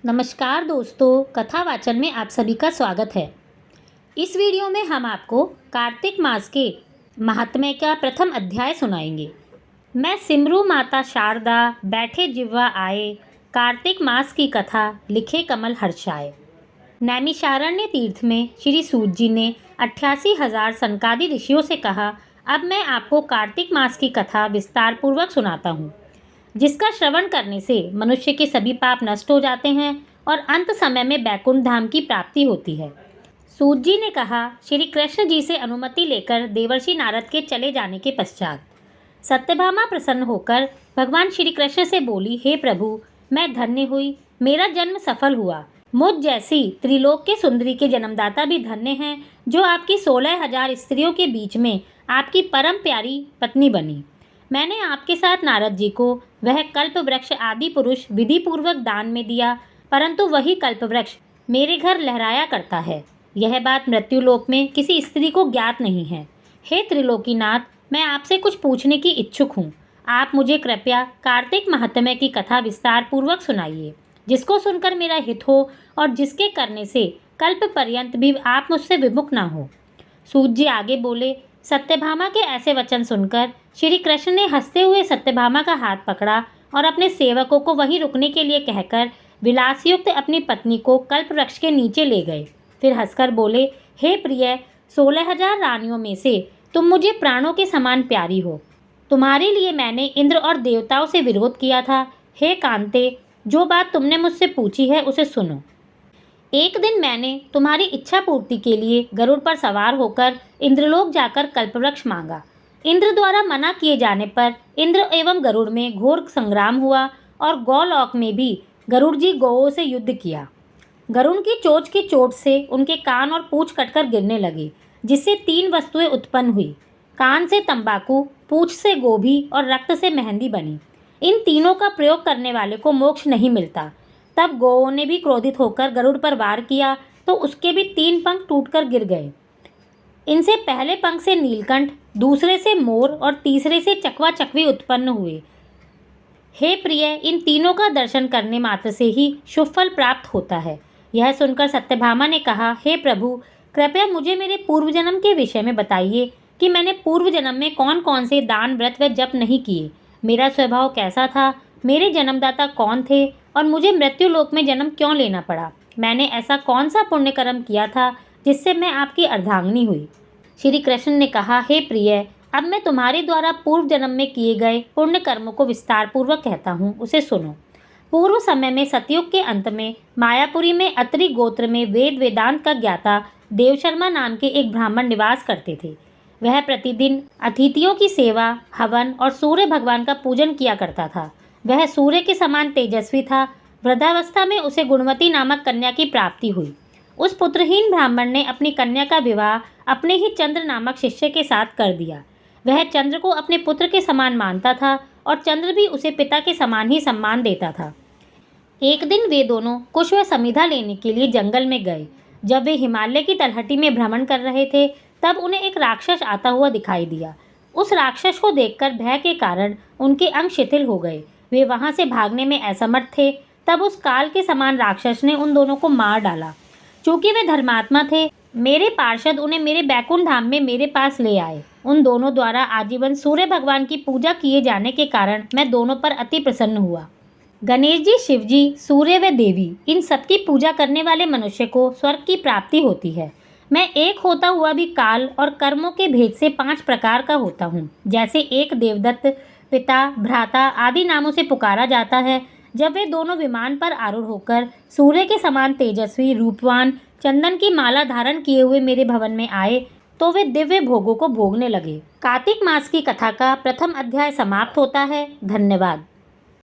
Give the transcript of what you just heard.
नमस्कार दोस्तों, कथा वाचन में आप सभी का स्वागत है। इस वीडियो में हम आपको कार्तिक मास के महात्म्य का प्रथम अध्याय सुनाएंगे। मैं सिमरू माता शारदा बैठे जिह्वा आए, कार्तिक मास की कथा लिखे कमल हर्षाए। नैमिषारण्य तीर्थ में श्री सूत जी ने 88,000 सनकादि ऋषियों से कहा, अब मैं आपको कार्तिक मास की कथा विस्तार पूर्वक सुनाता हूँ, जिसका श्रवण करने से मनुष्य के सभी पाप नष्ट हो जाते हैं और अंत समय में बैकुंठ धाम की प्राप्ति होती है। सूत जी ने कहा, श्री कृष्ण जी से अनुमति लेकर देवर्षि नारद के चले जाने के पश्चात सत्यभामा प्रसन्न होकर भगवान श्री कृष्ण से बोली, हे प्रभु, मैं धन्य हुई, मेरा जन्म सफल हुआ। मुझ जैसी त्रिलोक के सुंदरी के जन्मदाता भी धन्य हैं, जो आपकी 16,000 स्त्रियों के बीच में आपकी परम प्यारी पत्नी बनी। मैंने आपके साथ नारद जी को वह कल्प वृक्ष आदि पुरुष विधि पूर्वक दान में दिया, परंतु वही कल्प वृक्ष मेरे घर लहराया करता है। यह बात मृत्युलोक में किसी स्त्री को ज्ञात नहीं है। हे त्रिलोकीनाथ, मैं आपसे कुछ पूछने की इच्छुक हूँ। आप मुझे कृपया कार्तिक महात्म्य की कथा विस्तार पूर्वक सुनाइए, जिसको सुनकर मेरा हित हो और जिसके करने से कल्प पर्यंत भी आप मुझसे विमुख ना हो। सूत जी आगे बोले, सत्यभामा के ऐसे वचन सुनकर श्री कृष्ण ने हंसते हुए सत्यभामा का हाथ पकड़ा और अपने सेवकों को वहीं रुकने के लिए कहकर विलासयुक्त अपनी पत्नी को कल्प वृक्ष के नीचे ले गए। फिर हंसकर बोले, हे प्रिय, 16,000 रानियों में से तुम मुझे प्राणों के समान प्यारी हो। तुम्हारे लिए मैंने इंद्र और देवताओं से विरोध किया था। हे कांते, जो बात तुमने मुझसे पूछी है उसे सुनो। एक दिन मैंने तुम्हारी इच्छा पूर्ति के लिए गरुड़ पर सवार होकर इंद्रलोक जाकर कल्पवृक्ष मांगा। इंद्र द्वारा मना किए जाने पर इंद्र एवं गरुड़ में घोर संग्राम हुआ और गौलोक में भी गरुड़ जी गौओं से युद्ध किया। गरुड़ की चोंच की चोट से उनके कान और पूंछ कटकर गिरने लगे, जिससे 3 वस्तुएं उत्पन्न हुई। कान से तंबाकू, पूंछ से गोभी और रक्त से मेहंदी बनी। इन तीनों का प्रयोग करने वाले को मोक्ष नहीं मिलता। तब गौओं ने भी क्रोधित होकर गरुड़ पर वार किया तो उसके भी 3 पंख टूटकर गिर गए। इनसे पहले पंख से नीलकंठ, दूसरे से मोर और तीसरे से चकवा चकवी उत्पन्न हुए। हे प्रिय, इन तीनों का दर्शन करने मात्र से ही शुभ फल प्राप्त होता है। यह सुनकर सत्यभामा ने कहा, हे प्रभु, कृपया मुझे मेरे पूर्व जन्म के विषय में बताइए कि मैंने पूर्व जन्म में कौन कौन से दान, व्रत व जप नहीं किए। मेरा स्वभाव कैसा था, मेरे जन्मदाता कौन थे और मुझे मृत्युलोक में जन्म क्यों लेना पड़ा। मैंने ऐसा कौन सा पुण्य कर्म किया था जिससे मैं आपकी अर्धांगिनी हुई। श्री कृष्ण ने कहा, हे प्रिय, अब मैं तुम्हारे द्वारा पूर्व जन्म में किए गए पुण्य कर्मों को विस्तार पूर्वक कहता हूँ, उसे सुनो। पूर्व समय में सतयुग के अंत में मायापुरी में अत्रि गोत्र में वेद वेदांत का ज्ञाता देवशर्मा नाम के एक ब्राह्मण निवास करते थे। वह प्रतिदिन अतिथियों की सेवा, हवन और सूर्य भगवान का पूजन किया करता था। वह सूर्य के समान तेजस्वी था। वृद्धावस्था में उसे गुणवती नामक कन्या की प्राप्ति हुई। उस पुत्रहीन ब्राह्मण ने अपनी कन्या का विवाह अपने ही चंद्र नामक शिष्य के साथ कर दिया। वह चंद्र को अपने पुत्र के समान मानता था और चंद्र भी उसे पिता के समान ही सम्मान देता था। एक दिन वे दोनों कुश व समिधा लेने के लिए जंगल में गए। जब वे हिमालय की तलहटी में भ्रमण कर रहे थे, तब उन्हें एक राक्षस आता हुआ दिखाई दिया। उस राक्षस को देखकर भय के कारण उनके अंग शिथिल हो गए। वे वहां से भागने में असमर्थ थे। तब उस काल के समान राक्षस ने उन दोनों को मार डाला। चूंकि वे धर्मात्मा थे, मेरे पार्षद उन्हें मेरे बैकुंठ धाम में मेरे पास ले आए। उन दोनों द्वारा आजीवन सूर्य भगवान की पूजा किए जाने के कारण मैं दोनों पर अति प्रसन्न हुआ। गणेश जी, शिव जी, सूर्य व देवी, इन सबकी पूजा करने वाले मनुष्य को स्वर्ग की प्राप्ति होती है। मैं एक होता हुआ भी काल और कर्मों के भेद से 5 प्रकार का होता हूँ। जैसे एक देवदत्त, पिता, भ्राता आदि नामों से पुकारा जाता है। जब वे दोनों विमान पर आरूढ़ होकर सूर्य के समान तेजस्वी, रूपवान, चंदन की माला धारण किए हुए मेरे भवन में आए, तो वे दिव्य भोगों को भोगने लगे। कार्तिक मास की कथा का प्रथम अध्याय समाप्त होता है। धन्यवाद।